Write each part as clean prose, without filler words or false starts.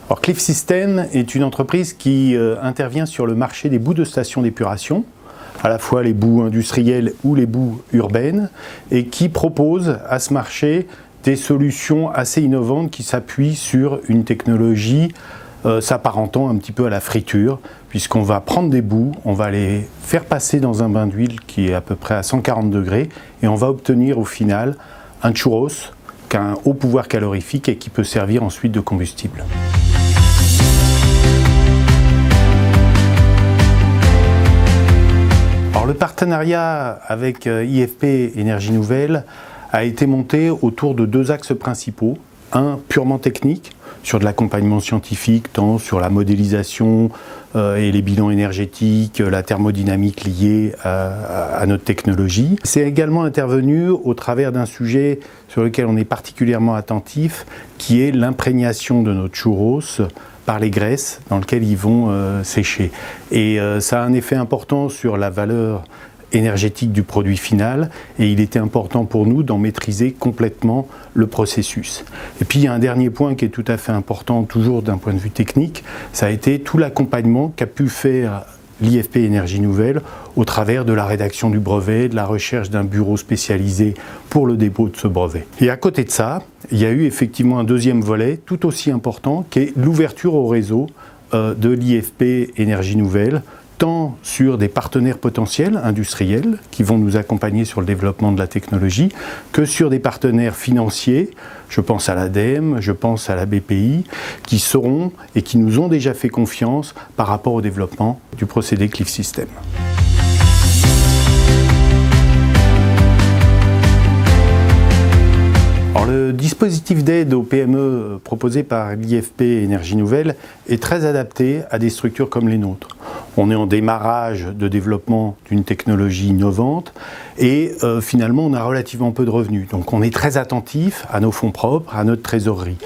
Alors Cliff System est une entreprise qui intervient sur le marché des boues de station d'épuration, à la fois les boues industrielles ou les boues urbaines, et qui propose à ce marché des solutions assez innovantes qui s'appuient sur une technologie s'apparentant un petit peu à la friture, puisqu'on va prendre des boues, on va les faire passer dans un bain d'huile qui est à peu près à 140 degrés, et on va obtenir au final un churros qui a un haut pouvoir calorifique et qui peut servir ensuite de combustible. Alors, le partenariat avec IFP Énergie Nouvelle a été monté autour de deux axes principaux. Un purement technique, sur de l'accompagnement scientifique, tant sur la modélisation et les bilans énergétiques, la thermodynamique liée à notre technologie. C'est également intervenu au travers d'un sujet sur lequel on est particulièrement attentif, qui est l'imprégnation de nos churros par les graisses dans lesquelles ils vont sécher. Et ça a un effet important sur la valeur énergétique du produit final, et il était important pour nous d'en maîtriser complètement le processus. Et puis il y a un dernier point qui est tout à fait important, toujours d'un point de vue technique, ça a été tout l'accompagnement qu'a pu faire l'IFP Énergie Nouvelle au travers de la rédaction du brevet, de la recherche d'un bureau spécialisé pour le dépôt de ce brevet. Et à côté de ça, il y a eu effectivement un deuxième volet tout aussi important qui est l'ouverture au réseau de l'IFP Énergie Nouvelle, tant sur des partenaires potentiels industriels qui vont nous accompagner sur le développement de la technologie, que sur des partenaires financiers, je pense à l'ADEME, je pense à la BPI, qui seront et qui nous ont déjà fait confiance par rapport au développement du procédé Cliff System. Alors, le dispositif d'aide aux PME proposé par l'IFP Énergie Nouvelle est très adapté à des structures comme les nôtres. On est en démarrage de développement d'une technologie innovante et finalement on a relativement peu de revenus. Donc on est très attentif à nos fonds propres, à notre trésorerie.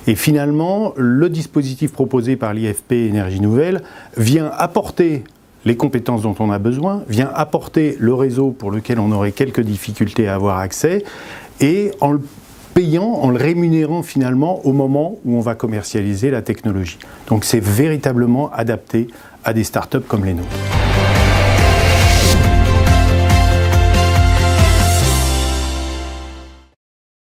Et finalement, le dispositif proposé par l'IFP Énergie Nouvelle vient apporter les compétences dont on a besoin, vient apporter le réseau pour lequel on aurait quelques difficultés à avoir accès, et en le payant, en le rémunérant finalement au moment où on va commercialiser la technologie. Donc c'est véritablement adapté à des startups comme les nôtres.